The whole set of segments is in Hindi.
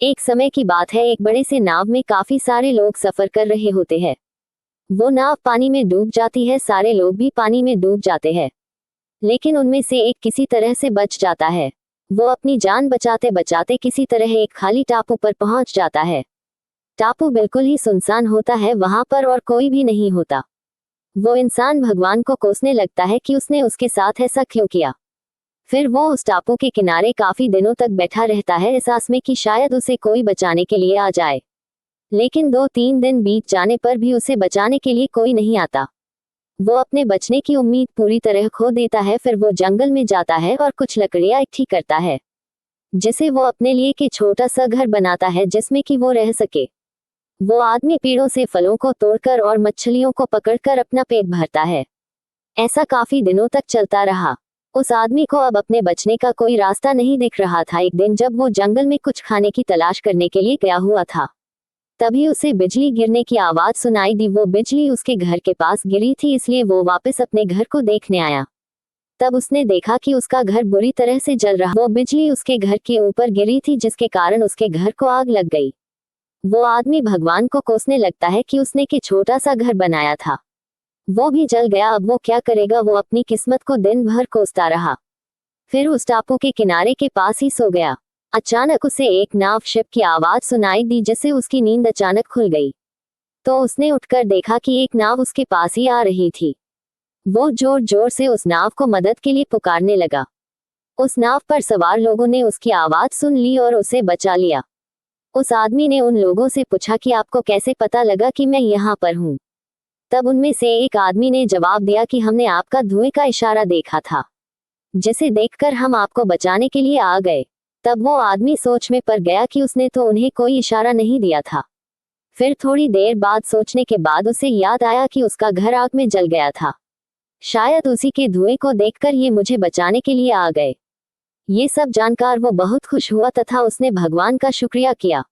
एक समय की बात है, एक बड़े से नाव में काफी सारे लोग सफर कर रहे होते हैं। वो नाव पानी में डूब जाती है, सारे लोग भी पानी में डूब जाते हैं, लेकिन उनमें से एक किसी तरह से बच जाता है। वो अपनी जान बचाते बचाते किसी तरह एक खाली टापू पर पहुंच जाता है। टापू बिल्कुल ही सुनसान होता है, वहां पर और कोई भी नहीं होता। वो इंसान भगवान को कोसने लगता है कि उसने उसके साथ ऐसा क्यों किया। फिर वो उस टापू के किनारे काफी दिनों तक बैठा रहता है, इस आस में कि शायद उसे कोई बचाने के लिए आ जाए। लेकिन 2-3 दिन बीत जाने पर भी उसे बचाने के लिए कोई नहीं आता। वो अपने बचने की उम्मीद पूरी तरह खो देता है। फिर वो जंगल में जाता है और कुछ लकड़ियां इकट्ठी करता है, जिसे वो अपने लिए एक छोटा सा घर बनाता है जिसमें कि वो रह सके। वो आदमी पेड़ों से फलों को तोड़कर और मछलियों को पकड़कर अपना पेट भरता है। ऐसा काफी दिनों तक चलता रहा। उस आदमी को अब अपने बचने का कोई रास्ता नहीं दिख रहा था। एक दिन जब वो जंगल में कुछ खाने की तलाश करने के लिए गया हुआ था, तभी उसे बिजली गिरने की आवाज सुनाई दी। वो बिजली उसके घर के पास गिरी थी, इसलिए वो वापस अपने घर को देखने आया। तब उसने देखा कि उसका घर बुरी तरह से जल रहा। वो बिजली उसके घर के ऊपर गिरी थी, जिसके कारण उसके घर को आग लग गई। वो आदमी भगवान को कोसने लगता है कि उसने एक छोटा सा घर बनाया था, वो भी जल गया। अब वो क्या करेगा। वो अपनी किस्मत को दिन भर कोसता रहा। फिर उस टापू के किनारे के पास ही सो गया। अचानक उसे एक नाव शिप की आवाज सुनाई दी, जिससे उसकी नींद अचानक खुल गई। तो उसने उठकर देखा कि एक नाव उसके पास ही आ रही थी। वो जोर जोर से उस नाव को मदद के लिए पुकारने लगा। उस नाव पर सवार लोगों ने उसकी आवाज सुन ली और उसे बचा लिया। उस आदमी ने उन लोगों से पूछा कि आपको कैसे पता लगा कि मैं यहाँ पर हूँ। तब उनमें से एक आदमी ने जवाब दिया कि हमने आपका धुएं का इशारा देखा था, जिसे देखकर हम आपको बचाने के लिए आ गए। तब वो आदमी सोच में पड़ गया कि उसने तो उन्हें कोई इशारा नहीं दिया था। फिर थोड़ी देर बाद सोचने के बाद उसे याद आया कि उसका घर आग में जल गया था। शायद उसी के धुएं को देखकर ये मुझे बचाने के लिए आ गए। ये सब जानकर वो बहुत खुश हुआ तथा उसने भगवान का शुक्रिया किया।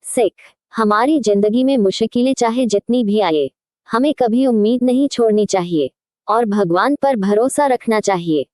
सिख, हमारी जिंदगी में मुश्किलें चाहे जितनी भी आए, हमें कभी उम्मीद नहीं छोड़नी चाहिए और भगवान पर भरोसा रखना चाहिए।